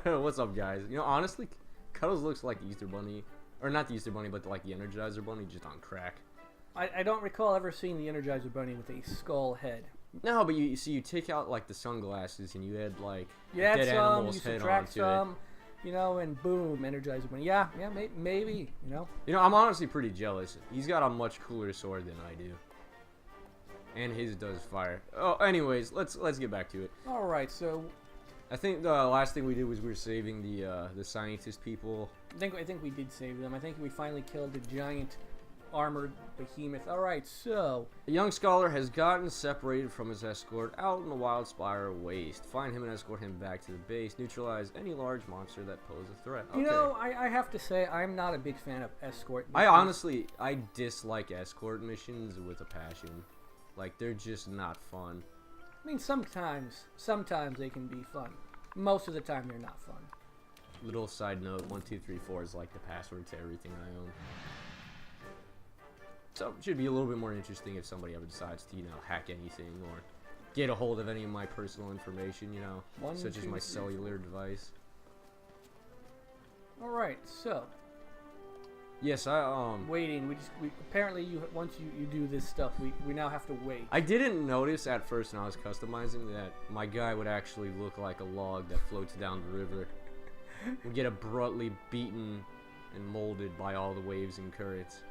What's up, guys? You know, honestly, Cuddles looks like the Easter Bunny. Or not the Easter Bunny, but like the Energizer Bunny, just on crack. I don't recall ever seeing the Energizer Bunny with a skull head. No, but you see, you take out like the sunglasses and you add like You add dead some, animal's you head subtract onto some, it. you know, and boom, Energizer Bunny. Yeah, maybe, you know. You know, I'm honestly pretty jealous. He's got a much cooler sword than I do. And his does fire. Oh, anyways, let's get back to it. All right, so I think the last thing we did was we were saving the scientist people. I think we did save them. I think we finally killed a giant armored behemoth. All right, so A young scholar has gotten separated from his escort out in the wild Spire waste. Find him and escort him back to the base. Neutralize any large monster that pose a threat. Okay. you know, I have to say I'm not a big fan of escort. I dislike escort missions with a passion. Like, they're just not fun. I mean, sometimes they can be fun. Most of the time, they're not fun. Little side note: 1234 is like the password to everything I own. So it should be a little bit more interesting if somebody ever decides to, you know, hack anything or get a hold of any of my personal information, you know, such as my cellular device. All right, so Yes, waiting. We apparently once you do this stuff, we now have to wait. I didn't notice at first when I was customizing that my guy would actually look like a log that floats down the river. Would get abruptly beaten and molded by all the waves and currents.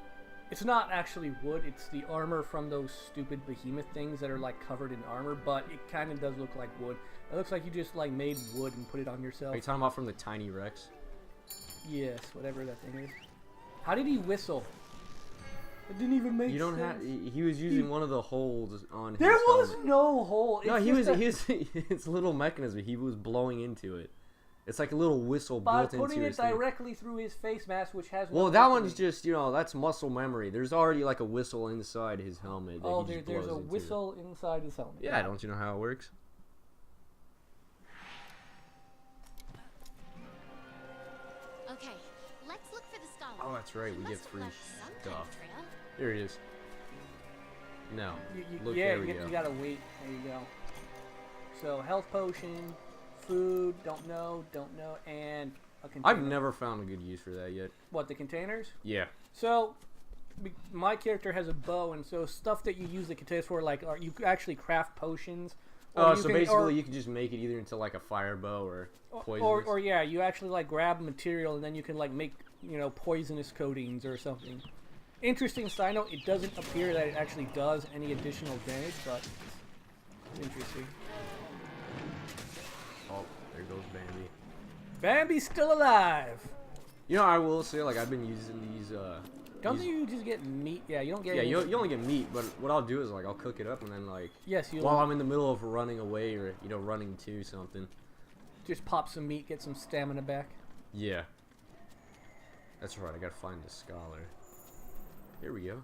It's not actually wood. It's the armor from those stupid behemoth things that are like covered in armor, but it kind of does look like wood. It looks like you just like made wood and put it on yourself. Are you talking about from the Tiny Rex? Yes, whatever that thing is. How did he whistle? It didn't even make sense. You don't have. He was using one of the holes on his. There was helmet. no hole. No, he was. It's a little mechanism. He was blowing into it. It's like a little whistle by built into putting his it thing. directly through his face mask, which has. Well, no that opening. one's just, you know, that's muscle memory. There's already like a whistle inside his helmet. That Oh, he just there's blows a into. whistle inside his helmet. Yeah, don't you know how it works? Okay, let's look for the scholar. Oh, that's right. We get Must have free left some kind stuff. of trail. Here it is. No. Look, yeah, there we you go. gotta wait. There you go. So health potion, food, don't know, and a container. I've never found a good use for that yet. What, the containers? Yeah. So my character has a bow, and so stuff that you use the containers for, like, you actually craft potions. Oh, so basically you can just make it either into like a fire bow or poisonous. Or yeah, you actually like grab material and then you can like make, you know, poisonous coatings or something. Interesting side note, it doesn't appear that it actually does any additional damage, but it's interesting. Oh, there goes Bambi. Bambi's still alive! You know, I will say, like, I've been using these, Don't you just get meat? Yeah, you don't get Yeah, any... you only get meat, but what I'll do is, like, I'll cook it up and then, like, Yes, you while I'm in the middle of running away or, you know, running to something. just pop some meat, get some stamina back. Yeah. That's right, I gotta find the scholar. Here we go.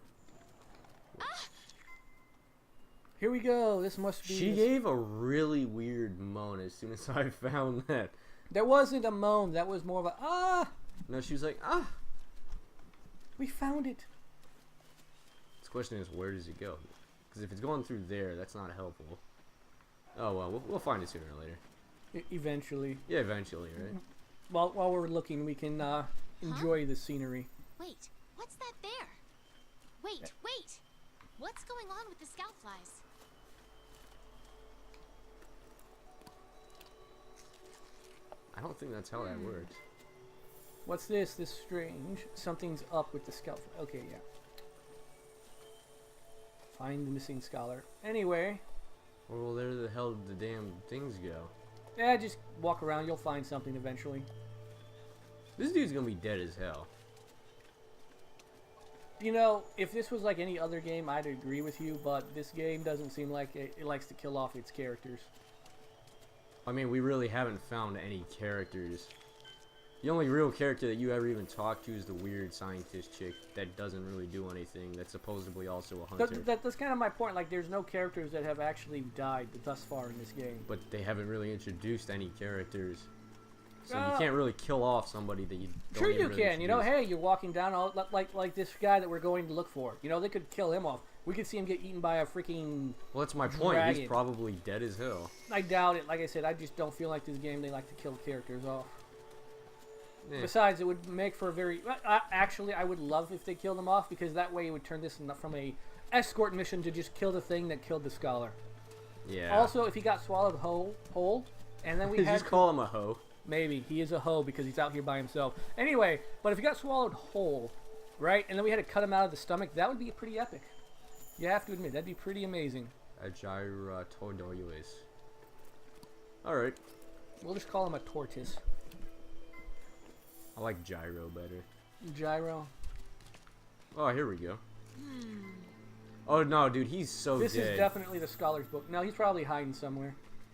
Here we go, this must be... She gave a really weird moan as soon as I found that. There wasn't a moan, that was more of a, ah! No, she was like, ah! We found it! The question is, where does it go? Because if it's going through there, that's not helpful. Oh, well, we'll find it sooner or later. Eventually. Yeah, eventually, right? While we're looking, we can enjoy the scenery. Wait, what's that there? Wait! What's going on with the scout flies? I don't think that's how that works. What's this? This strange. Something's up with the scout. Okay, yeah. Find the missing scholar. Anyway. Well, where the hell did the damn things go? Yeah, just walk around. You'll find something eventually. This dude's gonna be dead as hell. You know, if this was like any other game, I'd agree with you, but this game doesn't seem like it likes to kill off its characters. I mean, we really haven't found any characters. The only real character that you ever even talked to is the weird scientist chick that doesn't really do anything, that's supposedly also a hunter. That's kind of my point. Like, there's no characters that have actually died thus far in this game. But they haven't really introduced any characters. So you can't really kill off somebody that you don't Sure even you really can. You know, introduce. hey, you're walking down, like this guy that we're going to look for. You know, they could kill him off. We could see him get eaten by a freaking... Well, that's my point. Dragon. He's probably dead as hell. I doubt it. Like I said, I just don't feel like this game, they like to kill characters off. Eh. Besides, it would make for a very... actually, I would love if they killed him off, because that way it would turn this from a escort mission to just kill the thing that killed the scholar. Yeah. Also, if he got swallowed whole, and then we had... Just call him a hoe. Maybe. He is a hoe because he's out here by himself. Anyway, but if he got swallowed whole, right, and then we had to cut him out of the stomach, that would be pretty epic. You have to admit, that'd be pretty amazing. A Jyuratodus. Alright. We'll just call him a tortoise. I like gyro better. Gyro. Oh, here we go. Oh no, dude, he's so This dead. is definitely the scholar's book. No, he's probably hiding somewhere.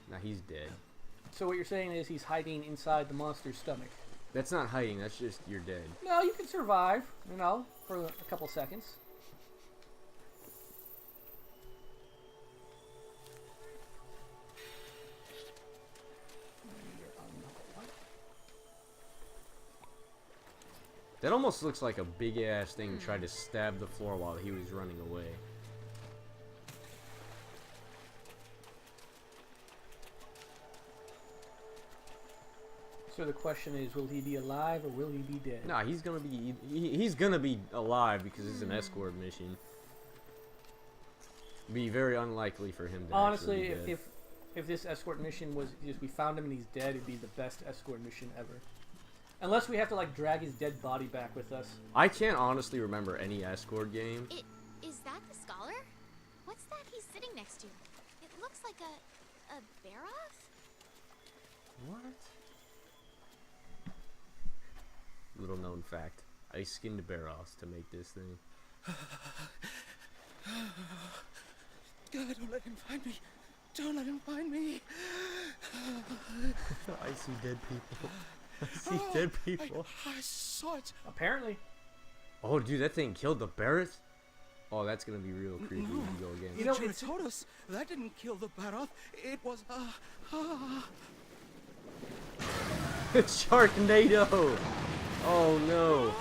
Nah, he's dead. So what you're saying is he's hiding inside the monster's stomach. That's not hiding, that's just you're dead. No, you can survive, you know, for a couple seconds. That almost looks like a big ass thing tried to stab the floor while he was running away. So the question is, will he be alive or will he be dead? Nah, he's gonna be he's gonna be alive because it's an escort mission. Be very unlikely for him to Honestly, actually be dead. if this escort mission was just we found him and he's dead, it'd be the best escort mission ever. Unless we have to like drag his dead body back with us. I can't honestly remember any escort game. Is that the scholar? What's that he's sitting next to? It looks like a Baroth? What? Little known fact. I skinned Baros to make this thing. God, don't let him find me. Don't let him find me. I see dead people. I see dead people. I saw it. Apparently. Oh, dude, that thing killed the Barrett? Oh, that's gonna be real creepy when you go again. You know, Jyuratodus, that didn't kill the Baroth. It was Sharknado! Oh no.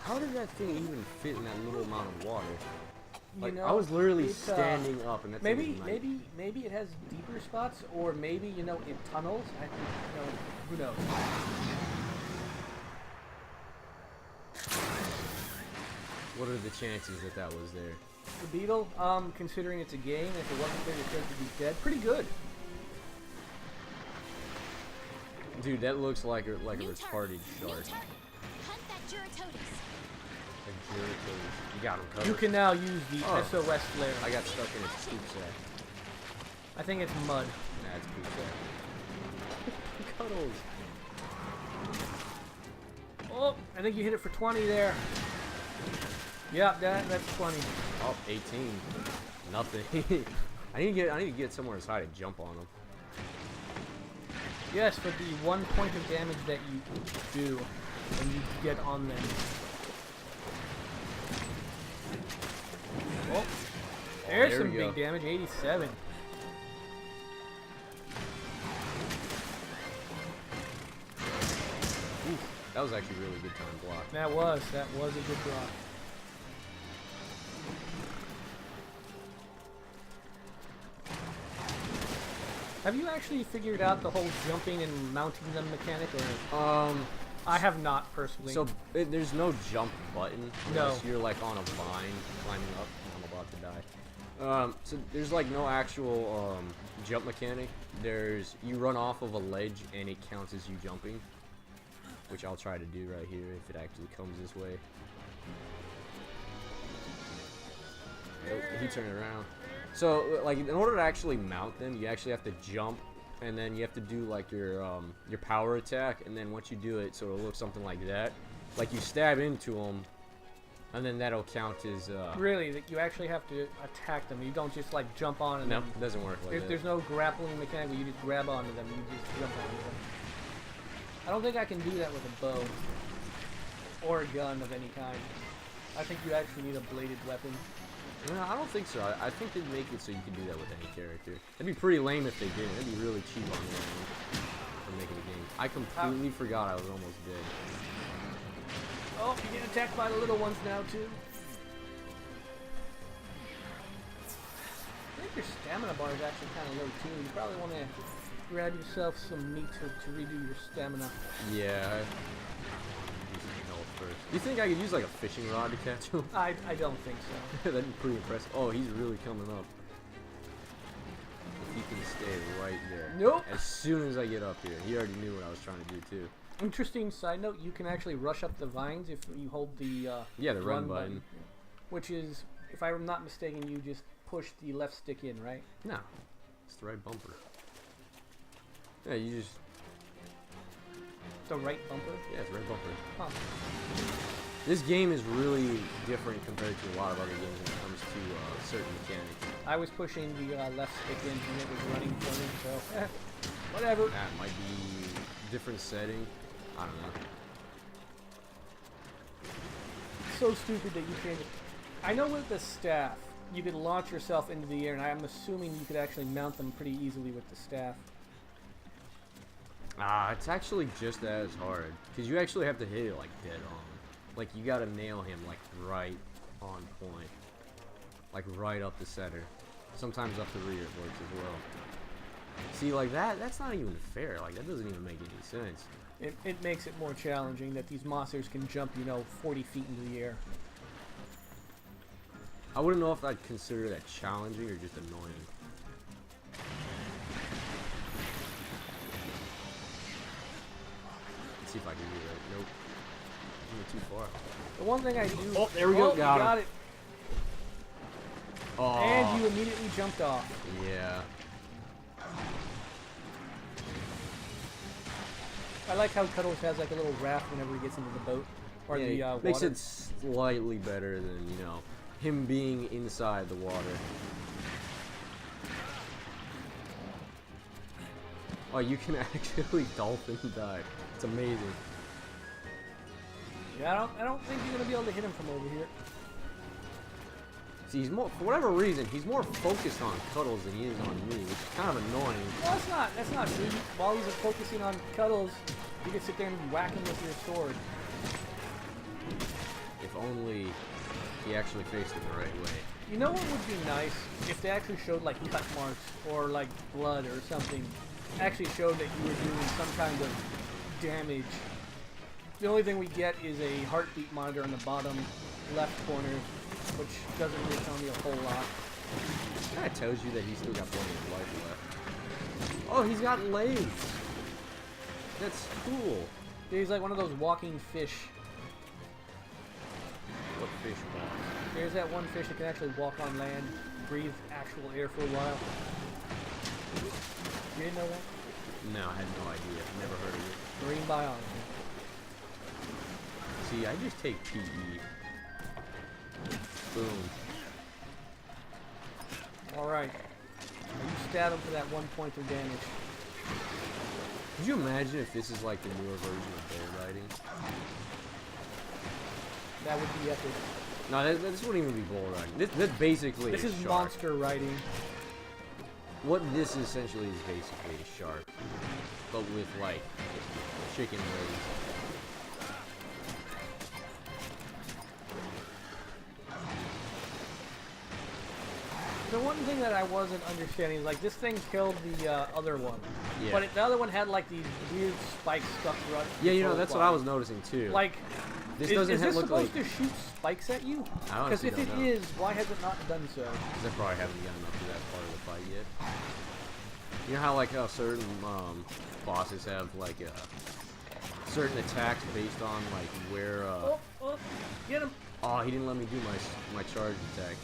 How did that thing even fit in that little amount of water? Like, you know, I was literally it's, standing up, and that thing was like, maybe it has deeper spots, or maybe you know it tunnels. Who knows? what are the chances that that was there? The beetle, considering it's a game, if it wasn't there, it's going to be dead. Pretty good. Dude, that looks like a New turn. retarded New shark. turn. Hunt that Jyuratodus. A Jyuratodus. You got him covered. You can now use the Oh. SOS flare. I got stuck in its poop sack. I think it's mud. Nah, it's poop sack. Cuddles. Oh, I think you hit it for 20 there. Yeah, that's 20. Oh, 18. Nothing. I need to get somewhere as high to jump on him. Yes, for the 1 point of damage that you do when you get on them. Oh, there's there some we big go. damage, 87. Oof, that was actually a really good time block. That was a good block. Have you actually figured out the whole jumping and mounting them mechanic, or I have not personally. So there's no jump button No. unless you're like on a vine climbing up. I'm about to die. So there's like no actual jump mechanic. You run off of a ledge and it counts as you jumping, which I'll try to do right here if it actually comes this way. Oh, he turned around. So like in order to actually mount them, you actually have to jump, and then you have to do like your power attack, and then once you do it, so it'll look something like that. Like you stab into them, and then that'll count as. Really, that you actually have to attack them. You don't just like jump on them. No, it doesn't work like that. There's no grappling mechanic where you just grab onto them. You just jump onto them. I don't think I can do that with a bow or a gun of any kind. I think you actually need a bladed weapon. No, I don't think so. I think they'd make it so you can do that with any character. That'd be pretty lame if they didn't. That'd be really cheap on the end, from making the game. I completely forgot I was almost dead. Oh, you get attacked by the little ones now too. I think your stamina bar is actually kind of low too. You probably want to grab yourself some meat to redo your stamina. Yeah. Do some health first. Do you think I could use like a fishing rod to catch him? I don't think so. That'd be pretty impressive. Oh, he's really coming up. If he can stay right there. Nope. As soon as I get up here. He already knew what I was trying to do too. Interesting side note, you can actually rush up the vines if you hold the Yeah, the run button. Which is, if I'm not mistaken, you just push the left stick in, right? No. It's the right bumper. Yeah, you just... The right bumper? Yeah, it's the right bumper. Huh. This game is really different compared to a lot of other games when it comes to certain mechanics. I was pushing the left stick in and it was running for me, so whatever. That might be different setting. I don't know. So stupid that you can. I know with the staff, you could launch yourself into the air, and I'm assuming you could actually mount them pretty easily with the staff. It's actually just as hard. Because you actually have to hit it like dead on. Like you gotta nail him like right on point. Like right up the center. Sometimes up the rear it works as well. See, like that's not even fair. Like that doesn't even make any sense. It makes it more challenging that these monsters can jump, 40 feet into the air. I wouldn't know if I'd consider that challenging or just annoying. Let's see if I can do that. Nope. I went too far. The one thing I do... Oh, there we go. You Got got him. it. Oh. And you immediately jumped off. Yeah. I like how Cuddles has like a little raft whenever he gets into the boat. Or Yeah, the water. makes it slightly better than, him being inside the water. Oh, you can actually dolphin dive. It's amazing. Yeah, I don't think you're gonna be able to hit him from over here. See, he's more, for whatever reason, he's more focused on Cuddles than he is on me, which is kind of annoying. No, that's not true. While he's focusing on Cuddles, you can sit there and whack him with your sword. If only he actually faced it the right way. You know what would be nice? If they actually showed like cut marks or like blood or something. Actually showed that you were doing some kind of damage. The only thing we get is a heartbeat monitor on the bottom left corner, which doesn't really tell me a whole lot. Kind of tells you that he's still got plenty of life left. Oh, he's got legs. That's cool. He's like one of those walking fish. What fish walks? There's that one fish that can actually walk on land, breathe actual air for a while. You didn't know that? No, I had no idea. Never heard of it. Marine biology. See, I just take PE. Boom. Alright. You stab him for that 1 point of damage. Could you imagine if this is like the newer version of bull riding? That would be epic. No, this wouldn't even be bull riding. This basically This a is shark. monster riding. What this essentially is basically a shark, but with like chicken legs. The one thing that I wasn't understanding is like this thing killed the other one, Yeah. but the other one had like these weird spikes stuck right. Yeah, that's what I was noticing too. Like, this is doesn't this look supposed like. to shoot spikes at you? I Because honestly if don't it know. is, why has it not done so? Because I probably haven't gotten up to that part of the fight yet. You know how like how certain bosses have like certain attacks based on like where. Oh, get him! Oh, he didn't let me do my charge attack.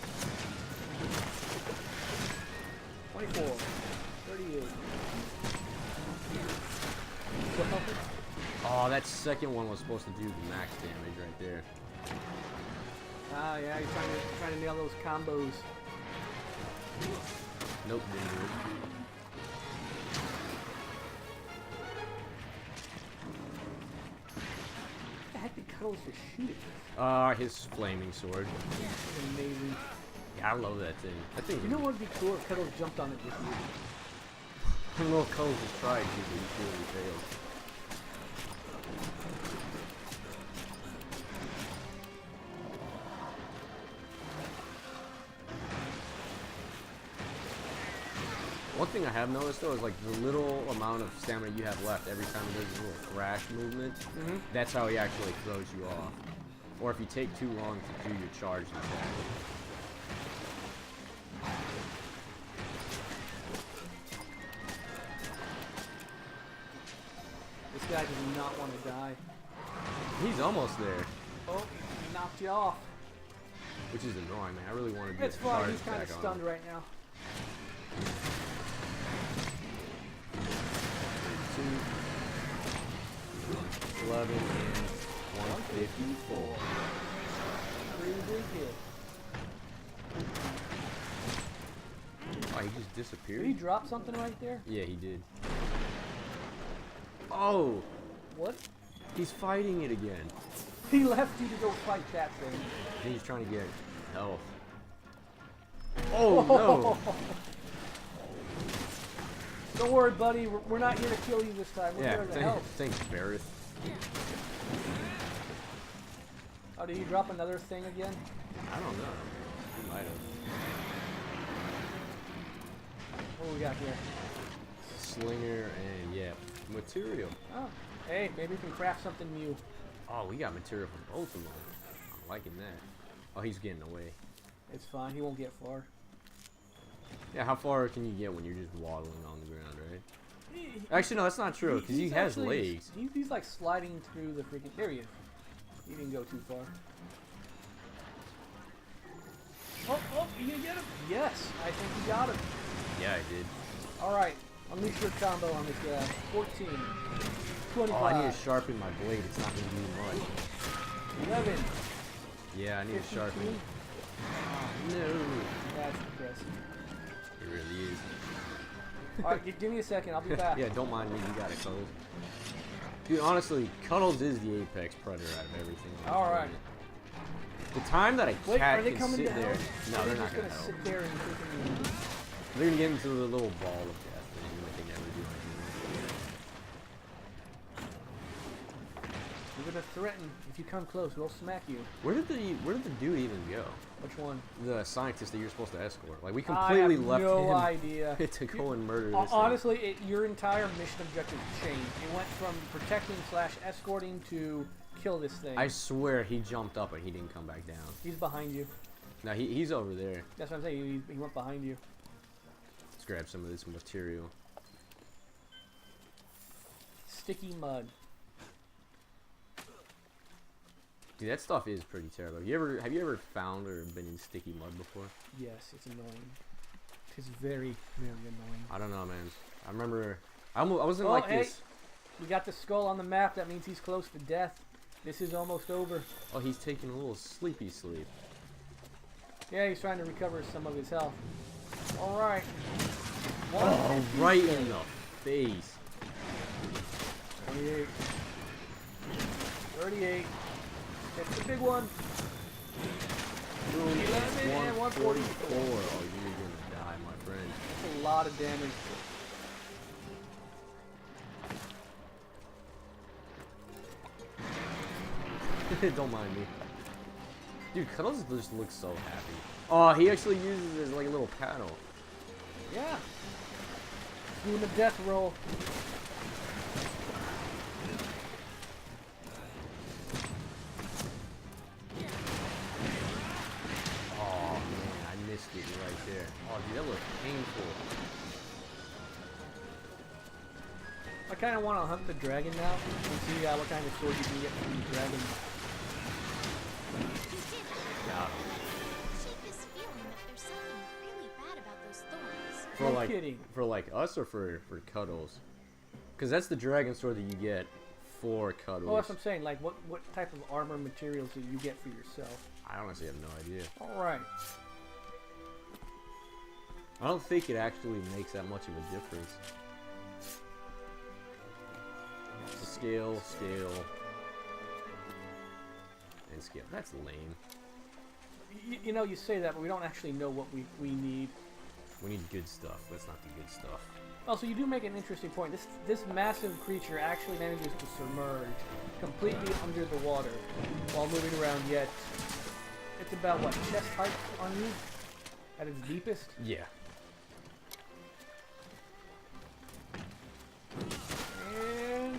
24, 38. Oh, that second one was supposed to do the max damage right there. Ah, yeah, you're trying to nail those combos. Nope, didn't do it. What the heck did Cuddles just shoot it? His flaming sword. That's amazing. Yeah, I love that thing. That thing. You know what would be cool if Cuddles jumped on it with you? I don't know if Cuddles has tried to, but he clearly failed. One thing I have noticed though is like the little amount of stamina you have left every time he does a little thrash movement. That's how he actually throws you off. Or if you take too long to do your charge attack. This guy does not want to die. He's almost there, Oh, he knocked you off. which is annoying, man. I really want to do It's a fine, charge he's kind of attack on stunned him. right now. 2, 11, and 154. Pretty big hit. Oh, he just disappeared? Did he drop something right there? Yeah, he did. Oh! What? He's fighting it again. He left you to go fight that thing. And he's trying to get health. Oh, no! Don't worry, buddy. We're not here to kill you this time. We're Yeah, here to help. thanks, Barrett. Oh, did he drop another thing again? I don't know. He might have. What do we got here? Slinger and, yeah, material. Oh, hey, maybe we can craft something new. Oh, we got material for both of them. I'm liking that. Oh, he's getting away. It's fine. He won't get far. Yeah, how far can you get when you're just waddling on the ground, right? Actually, no, that's not true, because he He's has actually- legs. He's like sliding through the freaking... There he is. He didn't go too far. Oh, you gonna get him? Yes, I think you got him. Yeah, I did. Alright, unleash your combo on this guy. 14. 25. Oh, I need to sharpen my blade. It's not going to do much. 11. Yeah, I need to 52. sharpen. No. That's depressing. It really is. Alright, give me a second. I'll be back. Yeah, don't mind me. You got it, Cuddles. Dude, honestly, Cuddles is the apex predator out of everything. Alright. The time that a Wait, cat are they can coming sit to there. help? No, Or they're just not going to gonna help. sit there and freaking... They're going to get into the little ball of death thing that they never do anything. You're gonna threaten. If you come close, we'll smack you. Where did the dude even go? Which one? The scientist that you're supposed to escort. Like, we completely left no him idea. to go and murder this thing. Honestly, your entire mission objective changed. It went from protecting / escorting to kill this thing. I swear he jumped up and he didn't come back down. He's behind you. No, he's over there. That's what I'm saying. He went behind you. Let's grab some of this material. Sticky mud. Dude, that stuff is pretty terrible. Have you ever found or been in sticky mud before? Yes, it's annoying. It's very, very annoying. I don't know, man. I remember I wasn't Oh, like hey. this. We got the skull on the map. That means he's close to death. This is almost over. Oh, he's taking a little sleepy sleep. Yeah, he's trying to recover some of his health. All right. Oh, right in the face. 28. 38. That's the big one. Boom, 11 and 144. 144. Oh, you're gonna die, my friend. That's a lot of damage. Don't mind me. Dude, Cuddles just looks so happy. Oh, he actually uses it as like a little paddle. Yeah. Doing the death roll. Oh man, I missed it right there. Oh dude, that looks painful. I kind of want to hunt the dragon now and see what kind of sword you can get from the dragon. Yeah. Shake this feeling that there's something really bad about those thorns. For No like kidding. for like us or for Cuddles? Because that's the dragon sword that you get for Cuddles. Oh, that's what I'm saying. Like, what type of armor materials do you get for yourself? I honestly have no idea. All right. I don't think it actually makes that much of a difference. Scale, and scale. That's lame. You know, you say that, but we don't actually know what we need. We need good stuff. That's not the good stuff. Also, you do make an interesting point. This massive creature actually manages to submerge completely under the water while moving around, yet it's about, what, chest height on you? At its deepest? Yeah. And...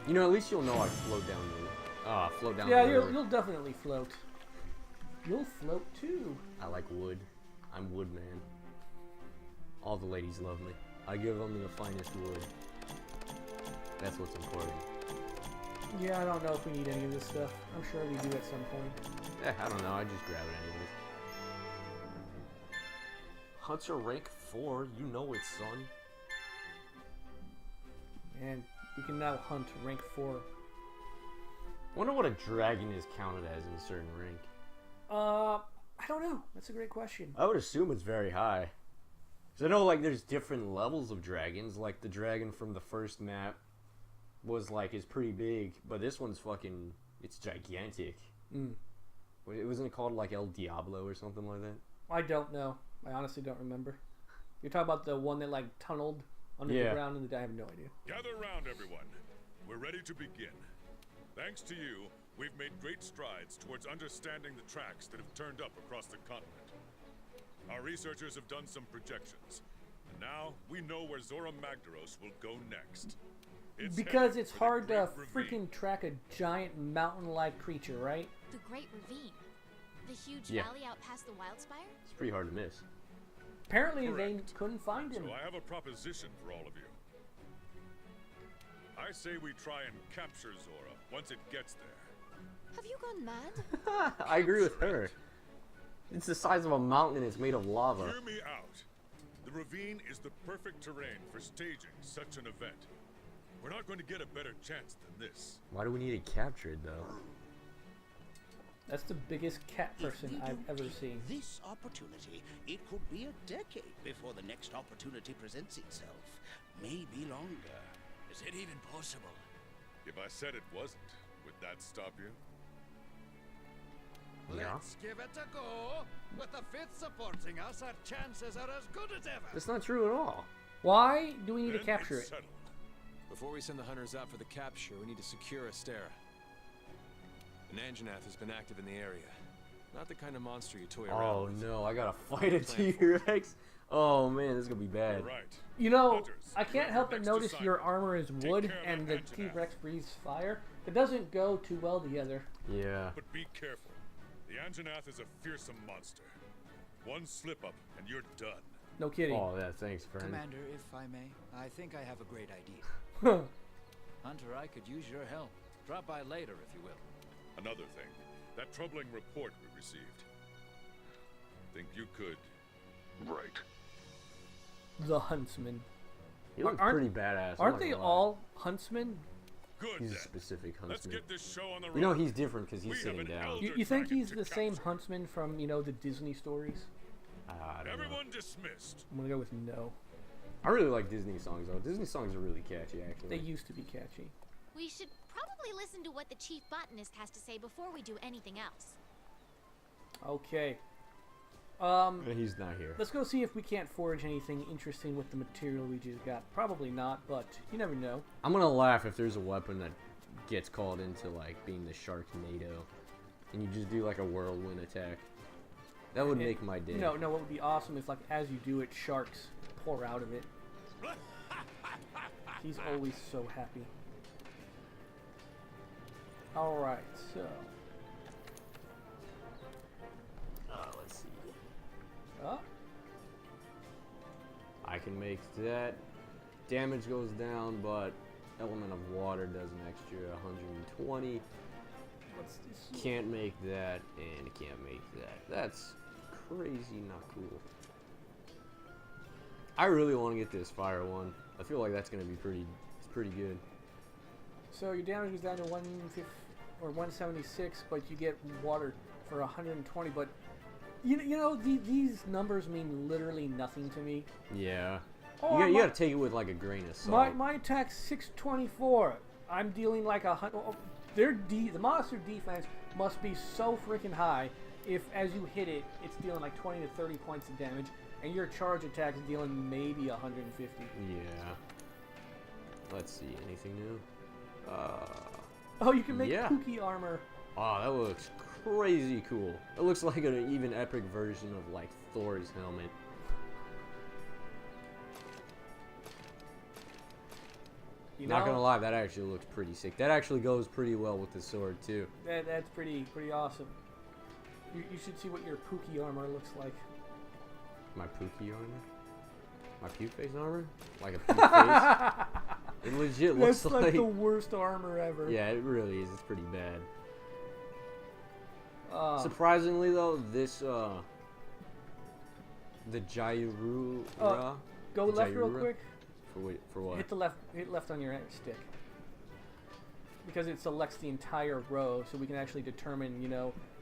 You know, at least you'll know I float down the yeah, river. you'll definitely float. You'll float too. I like wood. I'm wood man. All the ladies love me. I give them the finest wood. That's what's important. Yeah, I don't know if we need any of this stuff. I'm sure we do at some point. I don't know. I just grab it anyways. Hunter rank 4. You know it, son. And we can now hunt rank 4. Wonder what a dragon is counted as in a certain rank. I don't know. That's a great question. I would assume it's very high. Cause I know like there's different levels of dragons. Like the dragon from the first map was like is pretty big, but this one's fucking it's gigantic. Wasn't it called like El Diablo or something like that? I don't know. I honestly don't remember. You're talking about the one that like tunneled under the ground and I have no idea. Gather round, everyone. We're ready to begin. Thanks to you, we've made great strides towards understanding the tracks that have turned up across the continent. Our researchers have done some projections, and now we know where Zora Magdaros will go next. Because it's hard to Great Ravine. freaking track a giant mountain-like creature, right? The Great Ravine. The huge Yeah. valley out past the Wildspire? It's pretty hard to miss. Apparently they Correct. couldn't find him. So I have a proposition for all of you. I say we try and capture Zora once it gets there. Have you gone mad? I agree with her. It's the size of a mountain and it's made of lava. Hear me out. The ravine is the perfect terrain for staging such an event. We're not going to get a better chance than this. Why do we need it captured though? That's the biggest cat person I've ever seen. This opportunity, it could be a decade before the next opportunity presents itself. Maybe longer. Is it even possible? If I said it wasn't, would that stop you? Yeah. Let's give it a go. With the fifth supporting us, our chances are as good as ever. That's not true at all. Why do we need to Then capture it's it? settled. Before we send the hunters out for the capture, we need to secure Astera. An Anjanath has been active in the area. Not the kind of monster you toy around Oh with. no, I gotta fight a T-Rex. Oh man, this is gonna be bad. You're right. You know, Hunters, I can't you're help but next notice your assignment. armor is Take wood care of and the that Anjanath. T-Rex breathes fire. It doesn't go too well together. Yeah. But be careful. The Anjanath is a fearsome monster. One slip up and you're done. No kidding. Oh yeah, thanks, friend. Commander, if I may, I think I have a great idea. Hunter, I could use your help. Drop by later, if you will. Another thing, that troubling report we received. Think you could. Right. The huntsman. He looks Aren't- pretty badass. I'm Aren't not they gonna lie. all huntsmen? Good He's a then. specific Let's huntsman. get this show on the road. You know he's different because We he's have sitting an down. elder You think dragon he's to the same capture. huntsman from, you know, the Disney stories? I don't know. Everyone dismissed. I'm gonna go with no. I really like Disney songs though. Disney songs are really catchy actually. They used to be catchy. We should probably listen to what the chief botanist has to say before we do anything else. Okay. He's not here. Let's go see if we can't forge anything interesting with the material we just got. Probably not, but you never know. I'm gonna laugh if there's a weapon that gets called into like being the Sharknado, and you just do like a whirlwind attack. That would make my day. No, what would be awesome is like as you do it, sharks pour out of it. He's always so happy. Alright, so. Let's see. Oh, I can make that. Damage goes down, but element of water does an extra 120. what's this? Can't make that, and can't make that. That's crazy not cool. I really want to get this fire one. I feel like that's gonna be pretty good. So your damage goes down to 150 or 176, but you get water for 120. But you know these numbers mean literally nothing to me. Yeah. Oh, You gotta take it with like a grain of salt. My attack's 624. I'm dealing like the monster defense must be so freaking high. If as you hit it, it's dealing like 20 to 30 points of damage, and your charge attack is dealing maybe 150. Yeah. Let's see. Anything new? Oh, you can make Yeah. Pookie armor. Oh, that looks crazy cool. It looks like an even epic version of like Thor's helmet. Not gonna lie, that actually looks pretty sick. That actually goes pretty well with the sword too. That's pretty awesome. You should see what your Pookie armor looks like. My Pookie armor? My puke face armor? Like a puke face? It legit looks That's like the worst armor ever. Yeah, it really is. It's pretty bad. Surprisingly though, this the Jyuratodus. Go left real quick. For what? Hit left on your stick. Because it selects the entire row, so we can actually determine,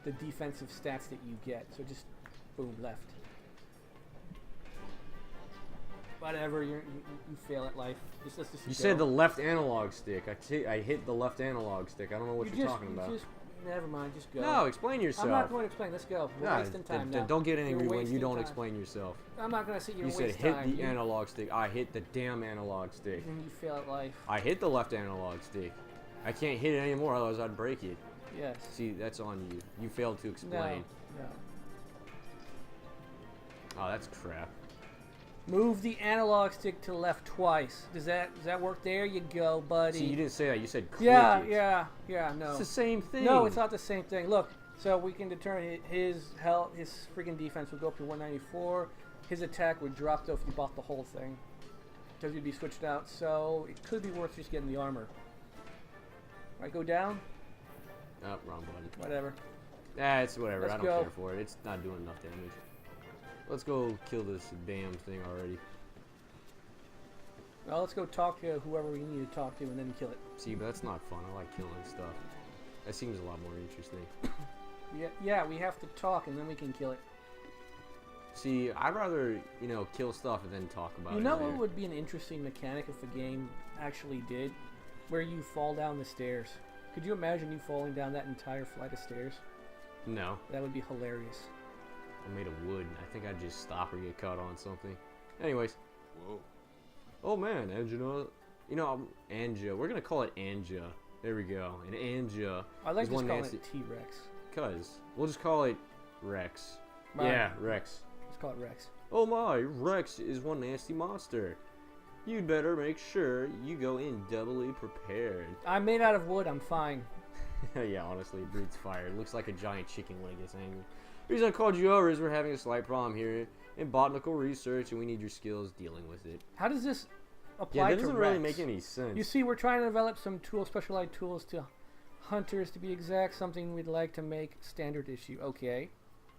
the defensive stats that you get. So just boom, left. Whatever, you fail at life. Let's just You go. said the left analog stick. I hit the left analog stick. I don't know what you're talking about. Never mind, just go. No, explain yourself. I'm not going to explain. Let's go. We're wasting time now. Don't get angry You're when you don't wasting explain yourself. I'm not going to sit here You and said waste hit time. the analog stick. I hit the damn analog stick. And you fail at life. I hit the left analog stick. I can't hit it anymore, otherwise I'd break it. Yes. See, that's on you. You failed to explain. No. Oh, that's crap. Move the analog stick to left twice. Does that work? There you go, buddy. See, you didn't say that. You said click yeah, it. yeah, no. It's the same thing. No, it's not the same thing. Look, so we can determine his health, his freaking defense would go up to 194. His attack would drop though if you bought the whole thing, because you'd be switched out. So it could be worth just getting the armor. All right, go down. Oh, wrong button. Whatever. It's whatever. Let's I don't go. care for it. It's not doing enough damage. Let's go kill this damn thing already. Well, let's go talk to whoever we need to talk to and then kill it. See, but that's not fun. I like killing stuff. That seems a lot more interesting. Yeah, we have to talk and then we can kill it. See, I'd rather, kill stuff and then talk about it. You know later. what would be an interesting mechanic if the game actually did? Where you fall down the stairs. Could you imagine you falling down that entire flight of stairs? No. That would be hilarious. I'm made of wood. I think I'd just stop or get caught on something. Anyways. Whoa. Oh man, Angela. Anja. We're gonna call it Anja. There we go. And Anja. I like is just one calling nasty. it T-Rex. Cause we'll just call it Rex. Right. Yeah, Rex. Let's call it Rex. Oh my, Rex is one nasty monster. You'd better make sure you go in doubly prepared. I'm made out of wood. I'm fine. Yeah, honestly, it breathes fire. It looks like a giant chicken leg that's angry. The reason I called you over is we're having a slight problem here in botanical research, and we need your skills dealing with it. How does this apply Yeah, that to doesn't Rex? really make any sense. You see, we're trying to develop some specialized tools to hunters, to be exact. Something we'd like to make standard issue. Okay.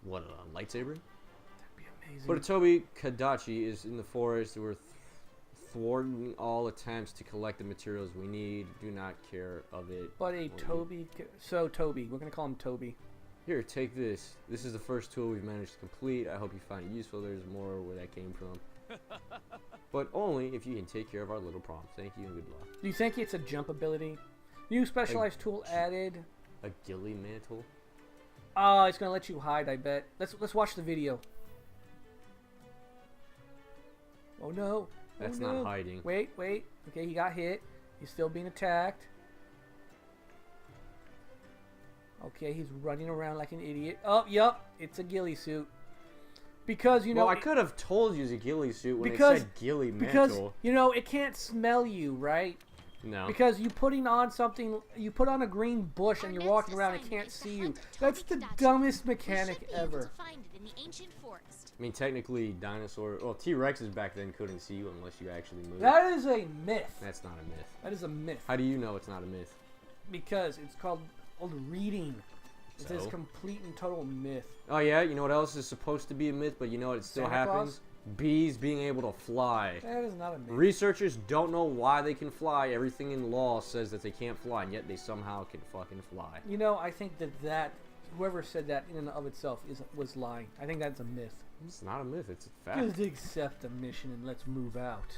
What, a lightsaber? That'd be amazing. But Toby Kadachi is in the forest. We're thwarting all attempts to collect the materials we need. Do not care of it. But a Toby... So, Toby. We're going to call him Toby. Here, take this. This is the first tool we've managed to complete. I hope you find it useful. There's more where that came from. But only if you can take care of our little problem. Thank you and good luck. Do you think it's a jump ability? New specialized tool added. A ghillie mantle? Oh, it's going to let you hide, I bet. Let's watch the video. Oh, no. That's Oh, no. not hiding. Wait. Okay, he got hit. He's still being attacked. Okay, he's running around like an idiot. Oh, yup. It's a ghillie suit. Because, Well, I could have told you it's a ghillie suit when it said ghillie mantle. Because, it can't smell you, right? No. Because you put on a green bush and you're walking around and can't see you. That's the dumbest mechanic ever. I mean, technically, T-Rexes back then couldn't see you unless you actually moved. That is a myth. That's not a myth. That is a myth. How do you know it's not a myth? Because it's called reading. It's So? a complete and total myth. Oh yeah, you know what else is supposed to be a myth, but you know what, it still Santa happens? Claus? Bees being able to fly. That is not a myth. Researchers don't know why they can fly. Everything in law says that they can't fly, and yet they somehow can fucking fly. I think that whoever said that in and of itself was lying. I think that's a myth. It's not a myth, it's a fact. Just accept the mission and let's move out.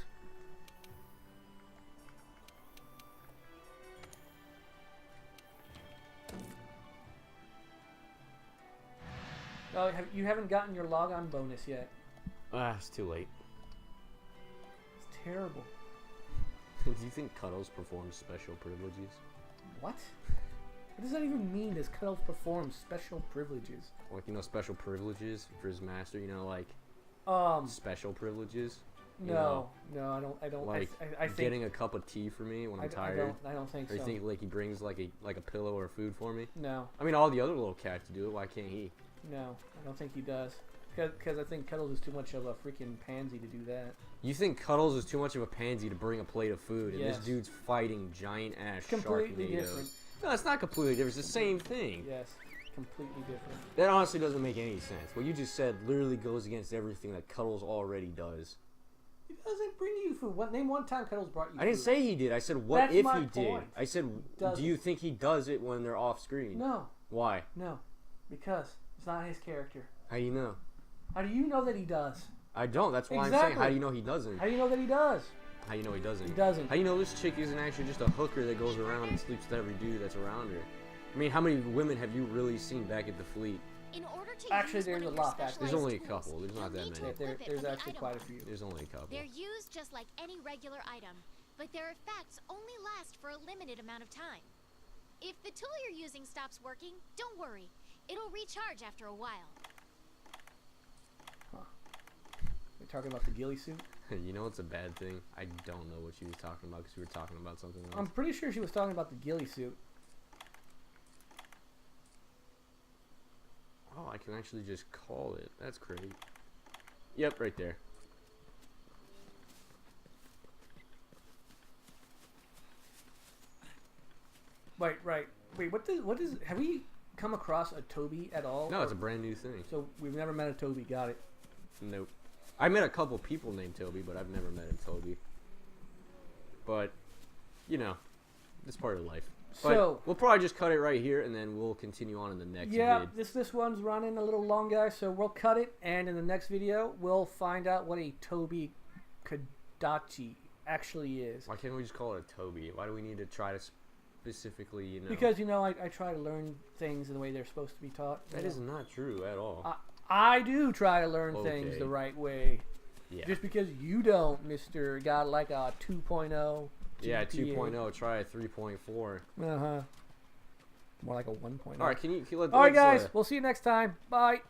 Oh, you haven't gotten your log-on bonus yet. Ah, it's too late. It's terrible. Do you think Cuddles performs special privileges? What? What does that even mean? Does Cuddles perform special privileges? Like, you know, special privileges for his master, you know, like, special privileges? You No, know, no, I don't. like, I think getting a cup of tea for me when I'm tired? I don't think Or you so. think, like, he brings, like a pillow or food for me? No, I mean, all the other little cats do it, why can't he? no, I don't think he does. Because I think Cuddles is too much of a freaking pansy to do that. You think Cuddles is too much of a pansy to bring a plate of food, and Yes. this dude's fighting giant-ass Completely Sharknadoes. different. No, it's not completely different. It's the same thing. Yes, completely different. That honestly doesn't make any sense. What you just said literally goes against everything that Cuddles already does. He doesn't bring you food. Name one time Cuddles brought you food. I didn't say he did. I said, what That's if my he did? point. I said, Doesn't. do you think he does it when they're off screen? No, Why? no, because it's not his character. How do you know? How do you know that he does? I don't. That's why I'm Exactly. saying, how do you know he doesn't? How do you know that he does? How do you know he doesn't? He doesn't. How do you know this chick isn't actually just a hooker that goes around and sleeps with every dude that's around her? I mean, how many women have you really seen back at the fleet? In order to Actually, use there's one a of your lot back there. There's specialized only a tools, couple. There's not you'll that need to many. equip it There's with the actually item quite a box. few. There's only a couple. They're used just like any regular item, but their effects only last for a limited amount of time. If the tool you're using stops working, don't worry. It'll recharge after a while. We're talking about the ghillie suit. You know what's a bad thing? I don't know what she was talking about because we were talking about something else. I'm pretty sure she was talking about the ghillie suit. Oh, I can actually just call it. That's great. Yep, right there. Right. Wait, what is, have we come across a Toby at all? No, it's a brand new thing. So we've never met a Toby, got it. Nope. I met a couple people named Toby, but I've never met a Toby. But, you know, it's part of life. But So, we'll probably just cut it right here, and then we'll continue on in the next yeah, vid. this one's running a little long, guys, so we'll cut it, and in the next video, we'll find out what a Toby Kadachi actually is. Why can't we just call it a Toby? Why do we need to try to specifically, you know? Because, you know, I try to learn things in the way they're supposed to be taught. That is not true at all. I do try to learn things Okay. the right way. Yeah. Just because you don't, Mr. Got like a 2.0. Yeah, GPA. 2.0. Try a 3.4. Uh-huh. More like a 1.0. All right, can you let? All right, let's, guys. We'll see you next time. Bye.